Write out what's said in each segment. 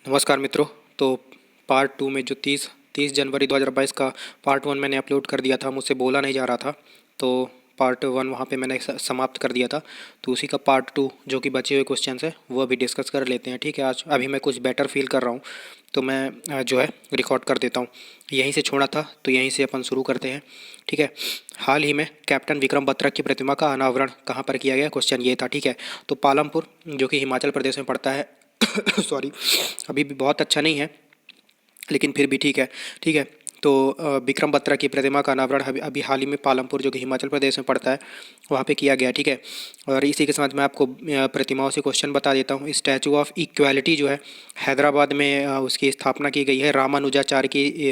नमस्कार मित्रों। तो पार्ट टू में जो 30 जनवरी 2022 का पार्ट वन मैंने अपलोड कर दिया था, मुझसे बोला नहीं जा रहा था, तो पार्ट वन वहाँ पे मैंने समाप्त कर दिया था। तो उसी का पार्ट टू जो कि बचे हुए क्वेश्चंस है वो अभी डिस्कस कर लेते हैं। ठीक है, आज अभी मैं कुछ बेटर फील कर रहा हूँ तो मैं जो है रिकॉर्ड कर देता हूँ। यहीं से छोड़ा था तो यहीं से अपन शुरू करते हैं। ठीक है, हाल ही में कैप्टन विक्रम बत्रा की प्रतिमा का अनावरण कहाँ पर किया गया, क्वेश्चन ये था। ठीक है, तो पालमपुर जो कि हिमाचल प्रदेश में पड़ता है सॉरी, अभी भी बहुत अच्छा नहीं है लेकिन फिर भी ठीक है। ठीक है, तो विक्रम बत्रा की प्रतिमा का अनावरण अभी अभी हाल ही में पालमपुर जो कि हिमाचल प्रदेश में पड़ता है वहाँ पे किया गया। ठीक है, और इसी के साथ मैं आपको प्रतिमाओं से क्वेश्चन बता देता हूँ। स्टैचू ऑफ इक्वालिटी जो है हैदराबाद में उसकी स्थापना की गई है। रामानुजाचार्य की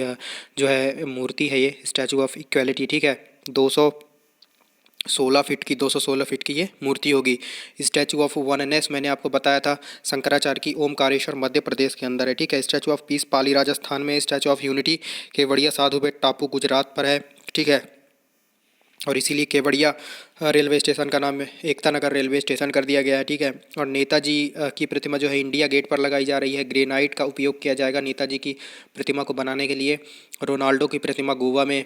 जो है मूर्ति है ये स्टैचू ऑफ इक्वालिटी। ठीक है, 216 फीट की ये मूर्ति होगी। स्टैचू ऑफ वननेस मैंने आपको बताया था शंकराचार्य की ओमकारेश्वर मध्य प्रदेश के अंदर है। ठीक है, स्टैचू ऑफ पीस पाली राजस्थान में, स्टैचू ऑफ यूनिटी केवड़िया साधु बेट टापू गुजरात पर है। ठीक है, और इसीलिए केवड़िया रेलवे स्टेशन का नाम एकता नगर रेलवे स्टेशन कर दिया गया है। ठीक है, और नेताजी की प्रतिमा जो है इंडिया गेट पर लगाई जा रही है। ग्रेनाइट का उपयोग किया जाएगा नेताजी की प्रतिमा को बनाने के लिए। रोनाल्डो की प्रतिमा गोवा में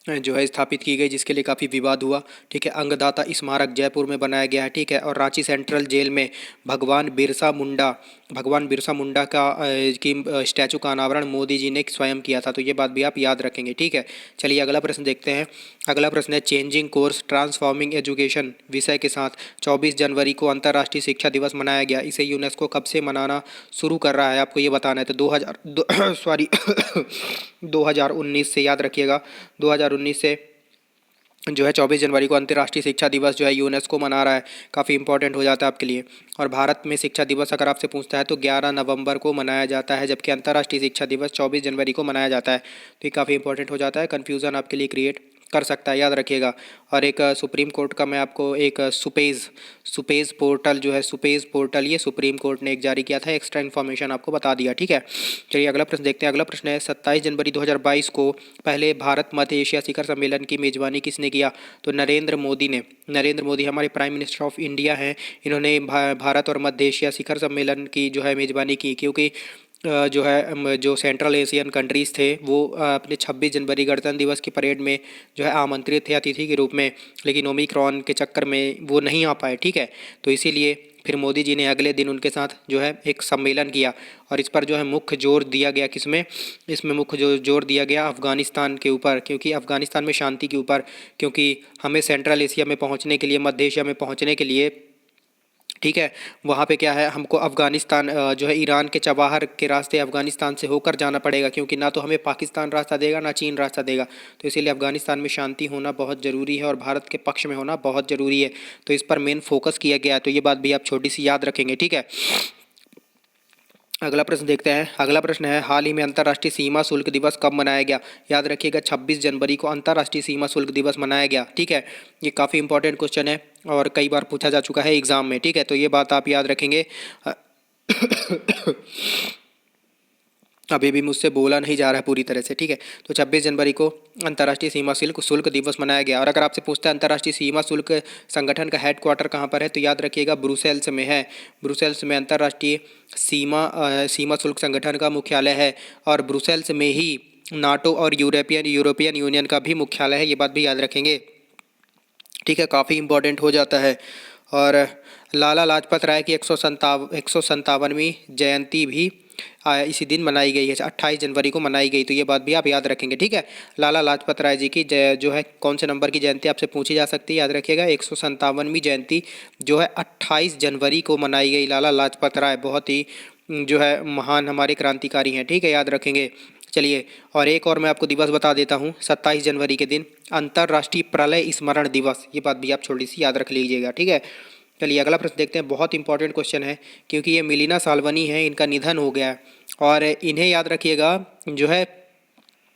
जो है स्थापित की गई, जिसके लिए काफ़ी विवाद हुआ। ठीक है, अंगदाता स्मारक जयपुर में बनाया गया है। ठीक है, और रांची सेंट्रल जेल में भगवान बिरसा मुंडा का की स्टैचू का अनावरण मोदी जी ने स्वयं किया था। तो ये बात भी आप याद रखेंगे। ठीक है, चलिए अगला प्रश्न देखते हैं। अगला प्रश्न है चेंजिंग कोर्स ट्रांसफॉर्मिंग एजुकेशन विषय के साथ 24 जनवरी को अंतर्राष्ट्रीय शिक्षा दिवस मनाया गया। इसे यूनेस्को कब से मनाना शुरू कर रहा है, आपको ये बताना है। तो 2000 सॉरी 2019 से, याद रखिएगा 2019 से जो है 24 जनवरी को अंतर्राष्ट्रीय शिक्षा दिवस जो है यूनेस्को मना रहा है। काफ़ी इंपॉर्टेंट हो जाता है आपके लिए। और भारत में शिक्षा दिवस अगर आपसे पूछता है तो 11 नवंबर को मनाया जाता है, जबकि अंतर्राष्ट्रीय शिक्षा दिवस 24 जनवरी को मनाया जाता है। तो ये काफ़ी इंपॉर्टेंट हो जाता है, कन्फ्यूज़न आपके लिए क्रिएट कर सकता है, याद रखिएगा। और एक सुप्रीम कोर्ट का मैं आपको एक सुपेज पोर्टल जो है, सुपेज पोर्टल ये सुप्रीम कोर्ट ने एक जारी किया था, एक्स्ट्रा इन्फॉर्मेशन आपको बता दिया। ठीक है, चलिए अगला प्रश्न देखते हैं। अगला प्रश्न है 27 जनवरी 2022 को पहले भारत मध्य एशिया शिखर सम्मेलन की मेज़बानी किसने किया। तो नरेंद्र मोदी ने। नरेंद्र मोदी हमारे प्राइम मिनिस्टर ऑफ इंडिया हैं। इन्होंने भारत और मध्य एशिया शिखर सम्मेलन की जो है मेज़बानी की, क्योंकि जो है जो सेंट्रल एशियन कंट्रीज़ थे वो अपने 26 जनवरी गणतंत्र दिवस की परेड में जो है आमंत्रित थे अतिथि के रूप में, लेकिन ओमिक्रॉन के चक्कर में वो नहीं आ पाए। ठीक है, तो इसीलिए फिर मोदी जी ने अगले दिन उनके साथ जो है एक सम्मेलन किया। और इस पर जो है मुख्य जोर दिया गया किसमें, इसमें मुख्य जोर दिया गया अफ़गानिस्तान के ऊपर, क्योंकि अफ़गानिस्तान में शांति के ऊपर, क्योंकि हमें सेंट्रल एशिया में पहुंचने के लिए, मध्य एशिया में पहुंचने के लिए, ठीक है, वहाँ पे क्या है, हमको अफ़गानिस्तान जो है ईरान के चबाहर के रास्ते अफ़गानिस्तान से होकर जाना पड़ेगा, क्योंकि ना तो हमें पाकिस्तान रास्ता देगा ना चीन रास्ता देगा। तो इसीलिए अफ़गानिस्तान में शांति होना बहुत ज़रूरी है और भारत के पक्ष में होना बहुत ज़रूरी है। तो इस पर मेन फोकस किया गया है। तो ये बात भी आप छोटी सी याद रखेंगे। ठीक है, अगला प्रश्न देखते हैं। अगला प्रश्न है हाल ही में अंतर्राष्ट्रीय सीमा शुल्क दिवस कब मनाया गया। याद रखिएगा 26 जनवरी को अंतर्राष्ट्रीय सीमा शुल्क दिवस मनाया गया। ठीक है, ये काफ़ी इंपॉर्टेंट क्वेश्चन है और कई बार पूछा जा चुका है एग्जाम में। ठीक है, तो ये बात आप याद रखेंगे। अभी भी मुझसे बोला नहीं जा रहा है पूरी तरह से। ठीक है, तो 26 जनवरी को अंतर्राष्ट्रीय सीमा शुल्क दिवस मनाया गया। और अगर आपसे पूछता है अंतर्राष्ट्रीय सीमा शुल्क संगठन का हेडक्वार्टर कहाँ पर है, तो याद रखिएगा ब्रुसेल्स में है। ब्रुसेल्स में अंतर्राष्ट्रीय सीमा शुल्क संगठन का मुख्यालय है। और ब्रुसेल्स में ही नाटो और यूरोपियन यूनियन का भी मुख्यालय है, ये बात भी याद रखेंगे। ठीक है, काफ़ी इंपॉर्टेंट हो जाता है। और लाला लाजपत राय की 157वीं जयंती भी इसी दिन मनाई गई है, 28 जनवरी को मनाई गई। तो ये बात भी आप याद रखेंगे। ठीक है, लाला लाजपत राय जी की जो है कौन से नंबर की जयंती आपसे पूछी जा सकती है, याद रखिएगा 157वीं जयंती जो है 28 जनवरी को मनाई गई। लाला लाजपत राय बहुत ही जो है महान हमारे क्रांतिकारी हैं। ठीक है, याद रखेंगे। चलिए, और एक और मैं आपको दिवस बता देता हूँ। 27 जनवरी के दिन अंतर्राष्ट्रीय प्रलय स्मरण दिवस, ये बात भी आप छोटी सी याद रख लीजिएगा। ठीक है, चलिए अगला प्रश्न देखते हैं। बहुत इंपॉर्टेंट क्वेश्चन है, क्योंकि ये मिलिना साल्वनी है, इनका निधन हो गया है। और इन्हें याद रखिएगा जो है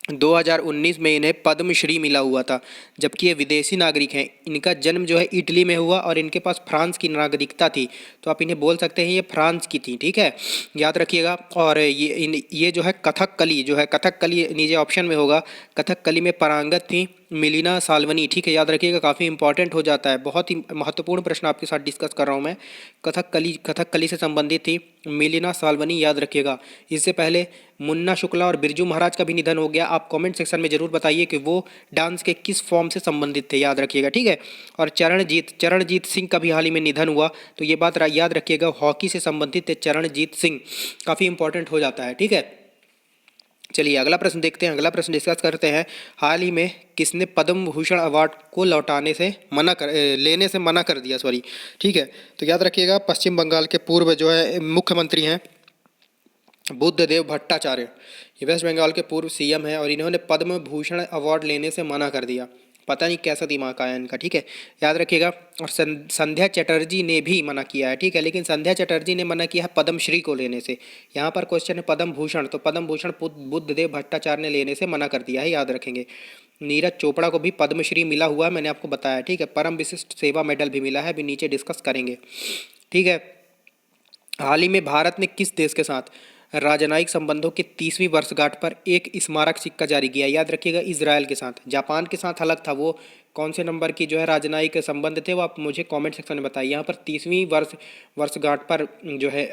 2019 में इन्हें पद्मश्री मिला हुआ था, जबकि ये विदेशी नागरिक हैं। इनका जन्म जो है इटली में हुआ और इनके पास फ्रांस की नागरिकता थी, तो आप इन्हें बोल सकते हैं ये फ्रांस की थी, ठीक है, याद रखिएगा। और ये जो है कथकली, जो है कथकली नीचे ऑप्शन में होगा, कथकली में पारंगत थी मिलिना साल्वनी, ठीक है, याद रखिएगा, काफ़ी इंपॉर्टेंट हो जाता है, बहुत ही महत्वपूर्ण प्रश्न आपके साथ डिस्कस कर रहा हूँ मैं। कथकली से संबंधित थी मिलिना साल्वनी, याद रखिएगा। इससे पहले मुन्ना शुक्ला और बिरजू महाराज का भी निधन हो गया। आप कमेंट सेक्शन में जरूर बताइए कि वो डांस के किस फॉर्म से संबंधित थे, याद रखिएगा, ठीक है। और चरणजीत सिंह का भी हाल ही में निधन हुआ, तो ये बात याद रखिएगा, हॉकी से संबंधित थे चरणजीत सिंह, काफ़ी इंपॉर्टेंट हो जाता है, ठीक है। चलिए अगला प्रश्न देखते हैं, अगला प्रश्न डिस्कस करते हैं। हाल ही में किसने पद्म भूषण अवार्ड को लेने से मना कर दिया, सॉरी, ठीक है। तो याद रखिएगा, पश्चिम बंगाल के पूर्व जो है मुख्यमंत्री हैं बुद्धदेव भट्टाचार्य, ये वेस्ट बंगाल के पूर्व सीएम हैं और इन्होंने पद्म भूषण अवार्ड लेने से मना कर दिया। पता नहीं कैसा दिमाग आया इनका, ठीक है, याद रखिएगा। और संध्या चटर्जी ने भी मना किया है, ठीक है, लेकिन संध्या चटर्जी ने मना किया है पद्मश्री को लेने से। यहाँ पर क्वेश्चन है पद्म भूषण, तो पद्म भूषण बुद्धदेव भट्टाचार्य ने लेने से मना कर दिया है, याद रखेंगे। नीरज चोपड़ा को भी पद्मश्री मिला हुआ है, मैंने आपको बताया, ठीक है। परम विशिष्ट सेवा मेडल भी मिला है, अभी नीचे डिस्कस करेंगे, ठीक है। हाल ही में भारत ने किस देश के साथ राजनयिक संबंधों की 30वीं वर्षगांठ पर एक स्मारक सिक्का जारी किया, याद रखिएगा, इजराइल के साथ। जापान के साथ अलग था, वो कौन से नंबर की जो है राजनयिक संबंध थे वो आप मुझे कमेंट सेक्शन में बताइए। यहाँ पर 30वीं वर्षगांठ पर जो है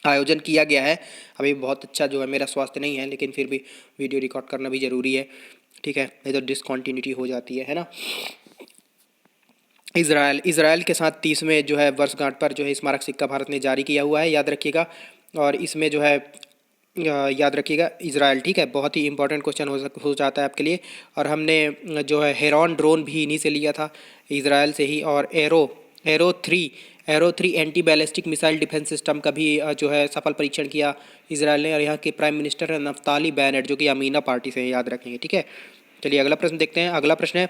आयोजन किया गया है। अभी बहुत अच्छा जो है, मेरा स्वास्थ्य नहीं है, लेकिन फिर भी वीडियो रिकॉर्ड करना भी ज़रूरी है, ठीक है, नहीं तो डिसकॉन्टीन्यूटी हो जाती है ना। इजराइल के साथ 30वें जो है वर्षगांठ पर जो है स्मारक सिक्का भारत ने जारी किया हुआ है, याद रखिएगा। और इसमें जो है याद रखिएगा इजराइल, ठीक है, बहुत ही इंपॉर्टेंट क्वेश्चन हो जाता है आपके लिए। और हमने जो है हेरॉन ड्रोन भी इन्हीं से लिया था, इजराइल से ही। और arrow three anti ballistic missile defence system का भी जो है सफल परीक्षण किया इजराइल ने। और यहाँ के प्राइम मिनिस्टर है नफ्ताली बेनेट, जो कि अमीना पार्टी से है, याद रखेंगे, ठीक है। चलिए अगला प्रश्न देखते हैं। अगला प्रश्न है,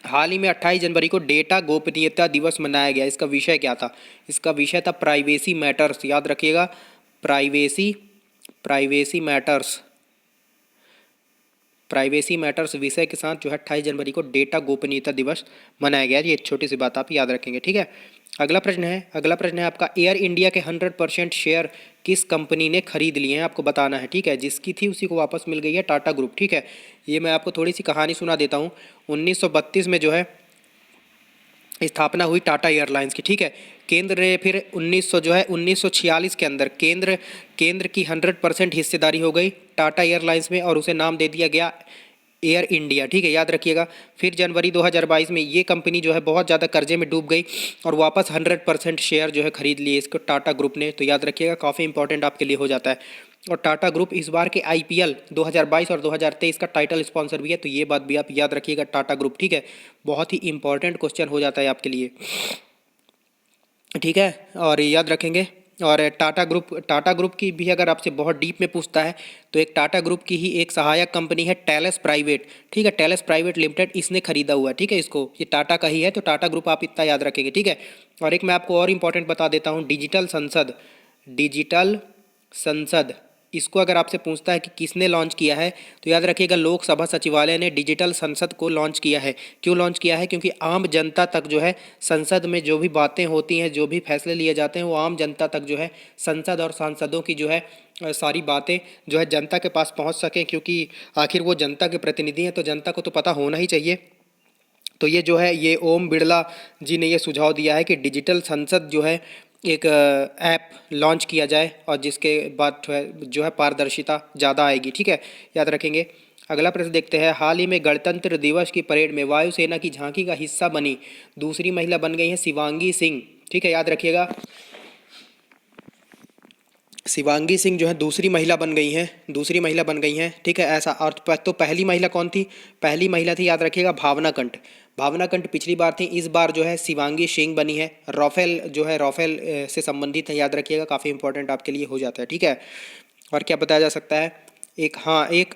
हाल ही में 28 जनवरी को डेटा गोपनीयता दिवस मनाया गया, इसका विषय क्या था? इसका विषय था प्राइवेसी मैटर्स, याद रखिएगा, प्राइवेसी मैटर्स विषय के साथ जो है 28 जनवरी को डेटा गोपनीयता दिवस मनाया गया। ये छोटी सी बात आप याद रखेंगे, ठीक है। अगला प्रश्न है आपका, एयर इंडिया के 100% शेयर किस कंपनी ने खरीद लिए हैं, आपको बताना है, ठीक है। जिसकी थी उसी को वापस मिल गई है, टाटा ग्रुप, ठीक है। ये मैं आपको थोड़ी सी कहानी सुना देता हूँ। 1932 में जो है स्थापना हुई टाटा एयरलाइंस की, ठीक है। केंद्र ने फिर 1946 के अंदर केंद्र की 100% हिस्सेदारी हो गई टाटा एयरलाइंस में और उसे नाम दे दिया गया एयर इंडिया, ठीक है, याद रखिएगा। फिर जनवरी 2022 में ये कंपनी जो है बहुत ज़्यादा कर्जे में डूब गई और वापस 100% शेयर जो है खरीद लिए इसको टाटा ग्रुप ने, तो याद रखिएगा, काफ़ी इंपॉर्टेंट आपके लिए हो जाता है। और टाटा ग्रुप इस बार के IPL 2022 और 2023 का टाइटल स्पॉन्सर भी है, तो ये बात भी आप याद रखिएगा, टाटा ग्रुप, ठीक है। बहुत ही इंपॉर्टेंट क्वेश्चन हो जाता है आपके लिए, ठीक है, और याद रखेंगे। और टाटा ग्रुप की भी अगर आपसे बहुत डीप में पूछता है तो एक टाटा ग्रुप की ही एक सहायक कंपनी है टेलेस प्राइवेट, ठीक है, टेलेस प्राइवेट लिमिटेड, इसने खरीदा हुआ है, ठीक है, इसको, ये टाटा का ही है, तो टाटा ग्रुप आप इतना याद रखेंगे, ठीक है। और एक मैं आपको और इंपॉर्टेंट बता देता हूँ, डिजिटल संसद, इसको अगर आपसे पूछता है कि किसने लॉन्च किया है तो याद रखिएगा लोकसभा सचिवालय ने डिजिटल संसद को लॉन्च किया है। क्यों लॉन्च किया है? क्योंकि आम जनता तक जो है संसद में जो भी बातें होती हैं, जो भी फैसले लिए जाते हैं, वो आम जनता तक जो है संसद और सांसदों की जो है सारी बातें जो है जनता के पास पहुंच सकें, क्योंकि आखिर वो जनता के प्रतिनिधि हैं, तो जनता को तो पता होना ही चाहिए। तो ये जो है ये ओम बिरला जी ने ये सुझाव दिया है कि डिजिटल संसद जो है एक ऐप लॉन्च किया जाए और जिसके बाद जो है पारदर्शिता ज़्यादा आएगी, ठीक है, याद रखेंगे। अगला प्रश्न देखते हैं, हाल ही में गणतंत्र दिवस की परेड में वायुसेना की झांकी का हिस्सा बनी दूसरी महिला बन गई हैं शिवांगी सिंह, ठीक है, याद रखिएगा, शिवांगी सिंह जो है दूसरी महिला बन गई हैं, ठीक है, ऐसा। और तो पहली महिला कौन थी? पहली महिला थी, याद रखिएगा, भावना कंठ पिछली बार थी, इस बार जो है शिवांगी सिंह बनी है। राफेल से संबंधित है, याद रखिएगा, काफ़ी इंपॉर्टेंट आपके लिए हो जाता है, ठीक है। और क्या बताया जा सकता है? एक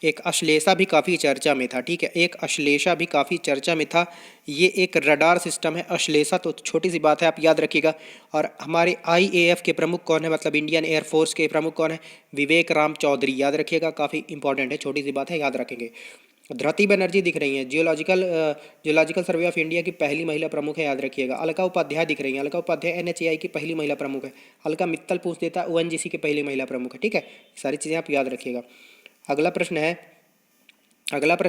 एक अश्लेषा भी काफ़ी चर्चा में था, ठीक है, एक अश्लेषा भी काफ़ी चर्चा में था। ये एक रडार सिस्टम है। अश्लेषा तो छोटी सी बात है, आप याद रखिएगा। और हमारे IAF के प्रमुख कौन है, मतलब इंडियन एयरफोर्स के प्रमुख कौन है, विवेक राम चौधरी, याद रखिएगा, काफ़ी इंपॉर्टेंट है, छोटी सी बात है, याद रखेंगे। धृति बनर्जी दिख रही हैं, जियोलॉजिकल सर्वे ऑफ इंडिया की पहली महिला प्रमुख है, याद रखिएगा। अलका उपाध्याय दिख रही हैं, अलका उपाध्याय NHAI की पहली महिला प्रमुख है। अलका मित्तल पूछ देता, ONGC की पहली महिला प्रमुख है, ठीक है। सारी चीज़ें आप याद रखिएगा। अगला प्रश्न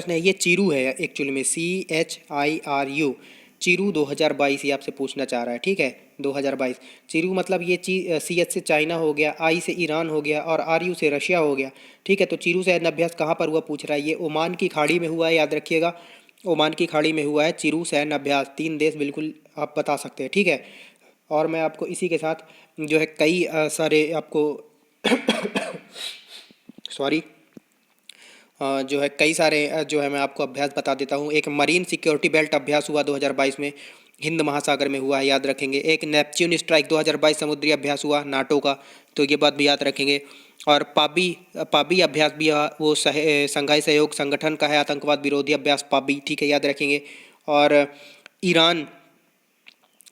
है, ये चीरू है एक्चुअली में, CHIRU, चीरू 2022 ये आपसे पूछना चाह रहा है, ठीक है, 2022। चीरू मतलब ये CH से चाइना हो गया, I से ईरान हो गया और RU से रशिया हो गया, ठीक है। तो चीरू सैन्य अभ्यास कहाँ पर हुआ पूछ रहा है, ये ओमान की खाड़ी में हुआ है, याद रखिएगा, ओमान की खाड़ी में हुआ है चीरू सैन्य अभ्यास। 3 देश बिल्कुल आप बता सकते हैं, ठीक है। और मैं आपको इसी के साथ जो है कई सारे आपको सॉरी जो है कई सारे जो है मैं आपको अभ्यास बता देता हूँ। एक मरीन सिक्योरिटी बेल्ट अभ्यास हुआ 2022 में, हिंद महासागर में हुआ है, याद रखेंगे। एक नेपच्यून स्ट्राइक 2022 समुद्री अभ्यास हुआ नाटो का, तो ये बात भी याद रखेंगे। और पाबी अभ्यास भी वो संघाई सहयोग संगठन का है, आतंकवाद विरोधी अभ्यास पाबी, ठीक है, याद रखेंगे। और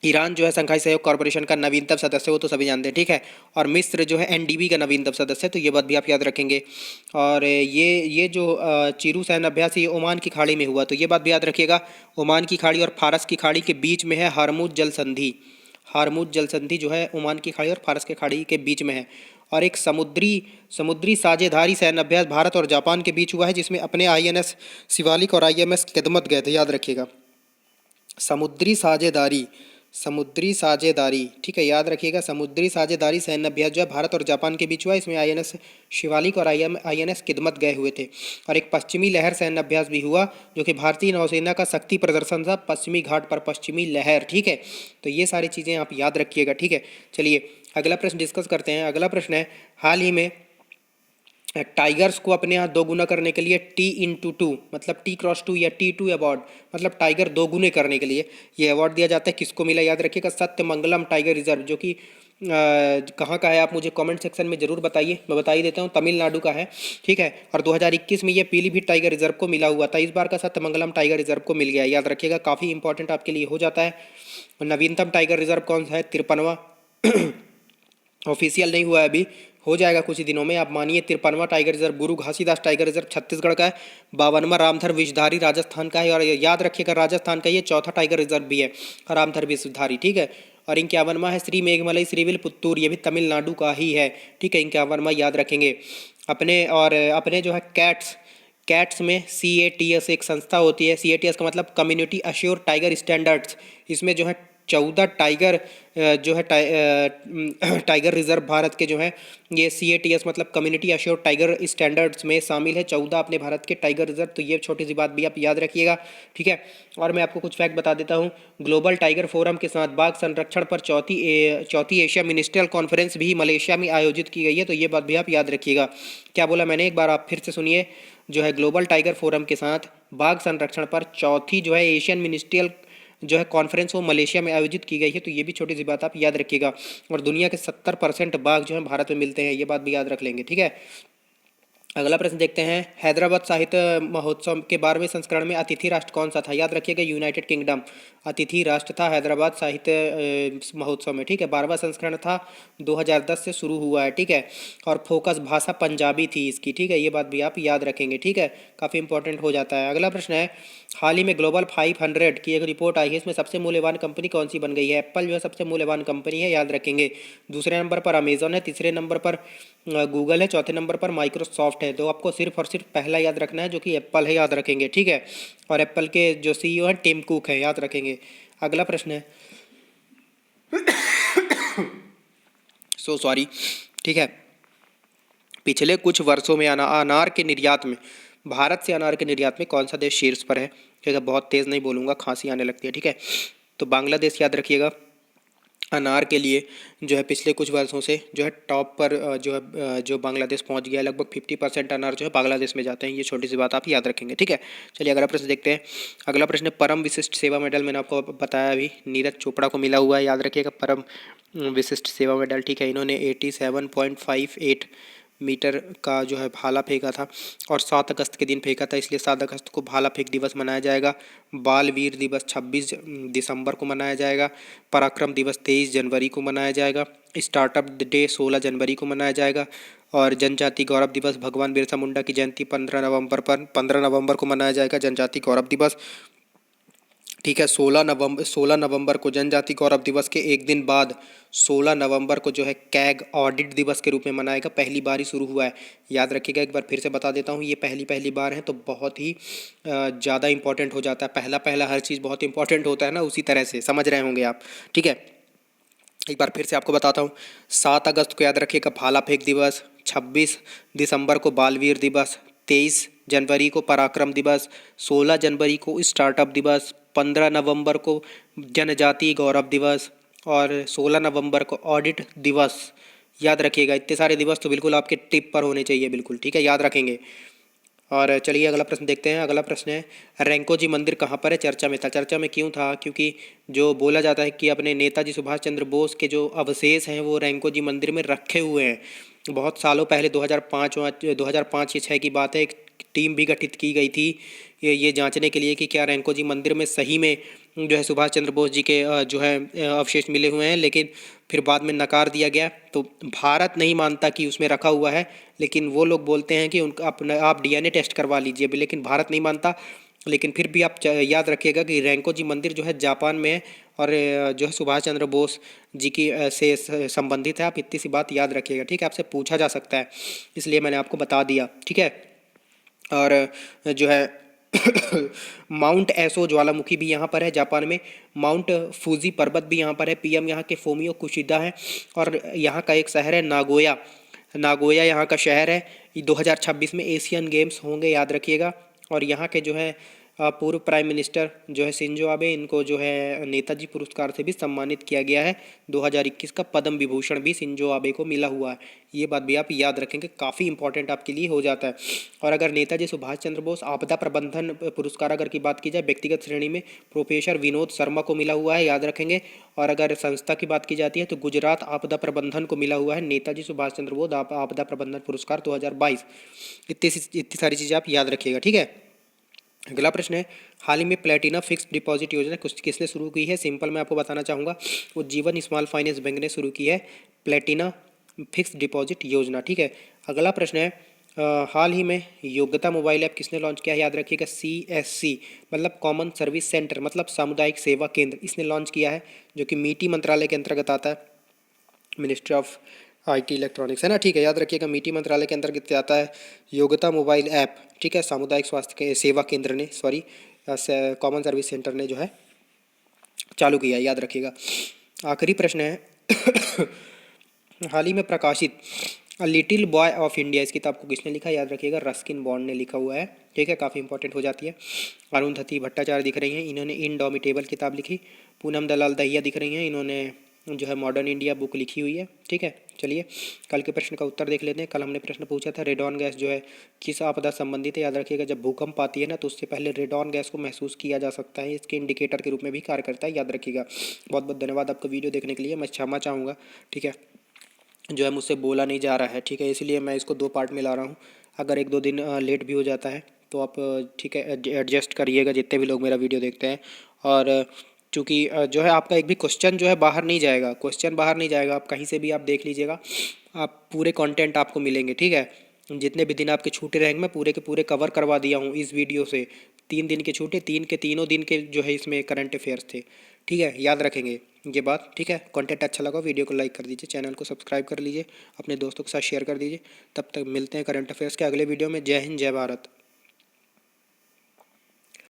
ईरान जो है संघाई सहयोग कॉरपोरेशन का नवीनतम सदस्य, वो तो सभी जानते हैं, ठीक है। और मिस्र जो है NDB का नवीनतम सदस्य है, तो ये बात भी आप याद रखेंगे। और ये जो चीरू सैन्य अभ्यास ये ओमान की खाड़ी में हुआ, तो ये बात भी याद रखिएगा। ओमान की खाड़ी और फारस की खाड़ी के बीच में है हारमुज जल संधि। हारमुज जल संधि जो है ओमान की खाड़ी और फारस की खाड़ी के बीच में है। और एक समुद्री साझेदारी सैन्य अभ्यास भारत और जापान के बीच हुआ है, जिसमें अपने INS शिवालिक और IMS खिदमत गए थे, याद रखिएगा। समुद्री साझेदारी, ठीक है, याद रखिएगा। समुद्री साझेदारी सैन्य अभ्यास जो है भारत और जापान के बीच हुआ, इसमें INS शिवालिक और INS किदमत गए हुए थे। और एक पश्चिमी लहर सैन्य अभ्यास भी हुआ, जो कि भारतीय नौसेना का शक्ति प्रदर्शन था पश्चिमी घाट पर, पश्चिमी लहर, ठीक है। तो ये सारी चीज़ें आप याद रखिएगा, ठीक है। चलिए अगला प्रश्न डिस्कस करते हैं। अगला प्रश्न है, हाल ही में टाइगर्स को अपने यहाँ 2 गुना करने के लिए T×2 मतलब T×2 या T2 अवार्ड, मतलब टाइगर 2 गुने करने के लिए ये अवार्ड दिया जाता है। किसको मिला, याद रखिएगा, सत्यमंगलम टाइगर रिजर्व, जो कि कहाँ का है, आप मुझे कमेंट सेक्शन में ज़रूर बताइए, मैं बता ही देता हूँ, तमिलनाडु का है, ठीक है। और 2021 में ये पीलीभीत टाइगर रिजर्व को मिला हुआ था, इस बार का सत्यमंगलम टाइगर रिजर्व को मिल गया, याद रखिएगा, काफ़ी इंपॉर्टेंट आपके लिए हो जाता है। नवीनतम टाइगर रिजर्व कौन सा है, 53वां, ऑफिशियल नहीं हुआ है अभी, हो जाएगा कुछ ही दिनों में, आप मानिए। 53वां टाइगर रिजर्व गुरु घासीदास टाइगर रिजर्व छत्तीसगढ़ का है। 52वां रामधर विषधारी राजस्थान का है। और याद रखिएगा राजस्थान का ये चौथा टाइगर रिजर्व भी है, रामधर विषधारी, ठीक है। और 51वां है श्री मेघमलई श्रीविल पुत्तूर, ये भी तमिलनाडु का ही है, ठीक है, 51वां याद रखेंगे। अपने जो है कैट्स में CATS एक संस्था होती है, CATS का मतलब कम्युनिटी अश्योर टाइगर स्टैंडर्ड्स। इसमें जो है 14 टाइगर जो है टाइगर रिजर्व भारत के जो है ये CATS मतलब कम्युनिटी अश्योर टाइगर स्टैंडर्ड्स में शामिल है, 14 अपने भारत के टाइगर रिजर्व। तो ये छोटी सी बात भी आप याद रखिएगा, ठीक है। और मैं आपको कुछ फैक्ट बता देता हूँ। ग्लोबल टाइगर फोरम के साथ बाघ संरक्षण पर चौथी एशिया मिनिस्ट्रियल कॉन्फ्रेंस भी मलेशिया में आयोजित की गई है, तो ये बात भी आप याद रखिएगा। क्या बोला मैंने, एक बार आप फिर से सुनिए। जो है ग्लोबल टाइगर फोरम के साथ बाघ संरक्षण पर चौथी जो है एशियन मिनिस्ट्रियल जो है कॉन्फ्रेंस वो मलेशिया में आयोजित की गई है, तो ये भी छोटी सी बात आप याद रखिएगा। और दुनिया के 70% बाघ जो है भारत में मिलते हैं, ये बात भी याद रख लेंगे, ठीक है। अगला प्रश्न देखते हैं। हैदराबाद साहित्य महोत्सव के 12वें संस्करण में अतिथि राष्ट्र कौन सा था, याद रखिएगा, यूनाइटेड किंगडम अतिथि राष्ट्र था हैदराबाद साहित्य महोत्सव में, ठीक है। 12वां संस्करण था, 2010 से शुरू हुआ है, ठीक है। और फोकस भाषा पंजाबी थी इसकी, ठीक है, ये बात भी आप याद रखेंगे, ठीक है, काफ़ी इंपॉर्टेंट हो जाता है। अगला प्रश्न है, हाल ही में ग्लोबल 500 की एक रिपोर्ट आई है, इसमें सबसे मूल्यवान कंपनी कौन सी बन गई है। एप्पल जो है सबसे मूल्यवान कंपनी है, याद रखेंगे। दूसरे नंबर पर अमेजॉन है, तीसरे नंबर पर गूगल है, चौथे नंबर पर माइक्रोसॉफ्ट है। तो आपको सिर्फ और सिर्फ पहला याद रखना है, जो कि एप्पल है, याद रखेंगे, ठीक है। और एप्पल के जो CEO हैं टिम कुक है, याद रखेंगे। अगला प्रश्न है सॉरी, ठीक है। पिछले कुछ वर्षों में अनार के निर्यात में, भारत से अनार के निर्यात में कौन सा देश शीर्ष पर है, ठीक है। बहुत तेज़ नहीं बोलूँगा, खांसी आने लगती है, ठीक है। तो बांग्लादेश याद रखिएगा। अनार के लिए जो है पिछले कुछ वर्षों से जो है टॉप पर जो बांग्लादेश पहुंच गया है। लगभग 50% अनार जो है बांग्लादेश में जाते हैं, ये छोटी सी बात आप याद रखेंगे, ठीक है। चलिए अगला प्रश्न देखते हैं। अगला प्रश्न है, परम विशिष्ट सेवा मेडल, मैंने आपको बताया अभी, नीरज चोपड़ा को मिला हुआ है, याद रखिएगा, परम विशिष्ट सेवा मेडल, ठीक है। इन्होंने 87.58 मीटर का जो है भाला फेंका था और 7 अगस्त के दिन फेंका था, इसलिए 7 अगस्त को भाला फेंक दिवस मनाया जाएगा। बाल वीर दिवस 26 दिसंबर को मनाया जाएगा। पराक्रम दिवस 23 जनवरी को मनाया जाएगा। स्टार्टअप डे 16 जनवरी को मनाया जाएगा। और जनजाति गौरव दिवस भगवान बिरसा मुंडा की जयंती 15 नवंबर को मनाया जाएगा, जनजाति गौरव दिवस। ठीक है, 16 नवंबर को जनजाति गौरव दिवस के एक दिन बाद 16 नवंबर को जो है कैग ऑडिट दिवस के रूप में मनाएगा। पहली बार ही शुरू हुआ है, याद रखिएगा। एक बार फिर से बता देता हूँ, ये पहली बार है तो बहुत ही ज़्यादा इंपॉर्टेंट हो जाता है। पहला हर चीज़ बहुत इंपॉर्टेंट होता है ना, उसी तरह से समझ रहे होंगे आप। ठीक है, एक बार फिर से आपको बताता हूँ। 7 अगस्त को याद रखिएगा भाला फेंक दिवस, 26 दिसंबर को बालवीर दिवस, 23 जनवरी को पराक्रम दिवस, 16 जनवरी को स्टार्टअप दिवस, 15 नवंबर को जनजाति गौरव दिवस और 16 नवंबर को ऑडिट दिवस। याद रखिएगा, इतने सारे दिवस तो बिल्कुल आपके टिप पर होने चाहिए, बिल्कुल ठीक है, याद रखेंगे। और चलिए अगला प्रश्न देखते हैं। अगला प्रश्न है, रैंको जी मंदिर कहाँ पर है? चर्चा में था। चर्चा में क्यों था? क्योंकि जो बोला जाता है कि अपने नेताजी सुभाष चंद्र बोस के जो अवशेष हैं वो रैंको जी मंदिर में रखे हुए हैं। बहुत सालों पहले 2005 या 6 की बात है, एक टीम भी गठित की गई थी ये जांचने के लिए कि क्या रैंको जी मंदिर में सही में जो है सुभाष चंद्र बोस जी के जो है अवशेष मिले हुए हैं, लेकिन फिर बाद में नकार दिया गया। तो भारत नहीं मानता कि उसमें रखा हुआ है, लेकिन वो लोग बोलते हैं कि उनका अपना आप डीएनए टेस्ट करवा लीजिए, लेकिन भारत नहीं मानता। लेकिन फिर भी आप याद रखिएगा कि रैंको जी मंदिर जो है जापान में है और जो है सुभाष चंद्र बोस जी की से संबंधित है। आप इतनी सी बात याद रखिएगा, ठीक है, आपसे पूछा जा सकता है, इसलिए मैंने आपको बता दिया। ठीक है, और जो है माउंट एसो ज्वालामुखी भी यहाँ पर है जापान में। माउंट फूजी पर्वत भी यहाँ पर है। पीएम यहाँ के फोमियो कुशिदा है। और यहाँ का एक शहर है नागोया, नागोया यहाँ का शहर है। 2026 में एशियन गेम्स होंगे, याद रखिएगा। और यहाँ के जो है पूर्व प्राइम मिनिस्टर जो है शिंजो आबे, इनको जो है नेताजी पुरस्कार से भी सम्मानित किया गया है। 2021 का पद्म विभूषण भी शिंजो आबे को मिला हुआ है। ये बात भी आप याद रखेंगे, काफ़ी इंपॉर्टेंट आपके लिए हो जाता है। और अगर नेताजी सुभाष चंद्र बोस आपदा प्रबंधन पुरस्कार अगर की बात की जाए व्यक्तिगत श्रेणी में, प्रोफेसर विनोद शर्मा को मिला हुआ है, याद रखेंगे। और अगर संस्था की बात की जाती है तो गुजरात आपदा प्रबंधन को मिला हुआ है नेताजी सुभाष चंद्र बोस आपदा प्रबंधन पुरस्कार 2022। इतनी सारी चीज़ें आप याद रखिएगा, ठीक है। अगला प्रश्न है, हाल ही में प्लेटिना फिक्स डिपॉजिट योजना किसने शुरू की है? सिंपल मैं आपको बताना चाहूँगा, वो जीवन स्मॉल फाइनेंस बैंक ने शुरू की है प्लेटिना फिक्स डिपॉजिट योजना। ठीक है, अगला प्रश्न है, हाल ही में योग्यता मोबाइल ऐप किसने लॉन्च किया है? याद रखिएगा, CSC मतलब कॉमन सर्विस सेंटर, मतलब सामुदायिक सेवा केंद्र, इसने लॉन्च किया है, जो कि मिटी मंत्रालय के अंतर्गत आता है, मिनिस्ट्री ऑफ IT इलेक्ट्रॉनिक्स है ना। ठीक है, याद रखिएगा, मिटी मंत्रालय के अंतर्गत आता है योग्यता मोबाइल ऐप। ठीक है, सामुदायिक स्वास्थ्य के सेवा केंद्र ने कॉमन सर्विस सेंटर ने जो है चालू किया है, याद रखिएगा। आखिरी प्रश्न है हाल ही में प्रकाशित a little boy of India, इस किताब को किसने लिखा? याद रखिएगा, रस्किन बॉन्ड ने लिखा हुआ है। ठीक है, काफ़ी इंपॉर्टेंट हो जाती है। अरुंधति भट्टाचार्य दिख रही हैं, इन्होंने इनडोमिटेबल किताब लिखी। पूनम दलाल दहिया दिख रही हैं, इन्होंने जो है मॉडर्न इंडिया बुक लिखी हुई है। ठीक है, चलिए कल के प्रश्न का उत्तर देख लेते हैं। कल हमने प्रश्न पूछा था रेडॉन गैस जो है किस आपदा संबंधित है? याद रखिएगा, जब भूकंप आती है ना तो उससे पहले रेडॉन गैस को महसूस किया जा सकता है, इसके इंडिकेटर के रूप में भी कार्य करता है, याद रखिएगा। बहुत बहुत धन्यवाद आपका वीडियो देखने के लिए। मैं क्षमा चाहूँगा, ठीक है, जो है मुझसे बोला नहीं जा रहा है, ठीक है, इसलिए मैं इसको 2 पार्ट में ला रहा हूँ। अगर 1-2 दिन लेट भी हो जाता है तो आप ठीक है एडजस्ट करिएगा, जितने भी लोग मेरा वीडियो देखते हैं। और चूँकि जो है आपका एक भी क्वेश्चन जो है बाहर नहीं जाएगा, क्वेश्चन बाहर नहीं जाएगा, आप कहीं से भी आप देख लीजिएगा, आप पूरे कंटेंट आपको मिलेंगे। ठीक है, जितने भी दिन आपके छूटे रहेंगे मैं पूरे के पूरे कवर करवा दिया हूँ इस वीडियो से। 3 दिन के छूटे, 3 के तीनों दिन के जो है इसमें करंट अफेयर्स थे। ठीक है, याद रखेंगे ये बात। ठीक है, कंटेंट अच्छा लगा वीडियो को लाइक कर दीजिए, चैनल को सब्सक्राइब कर लीजिए, अपने दोस्तों के साथ शेयर कर दीजिए। तब तक मिलते हैं करंट अफेयर्स के अगले वीडियो में। जय हिंद, जय भारत।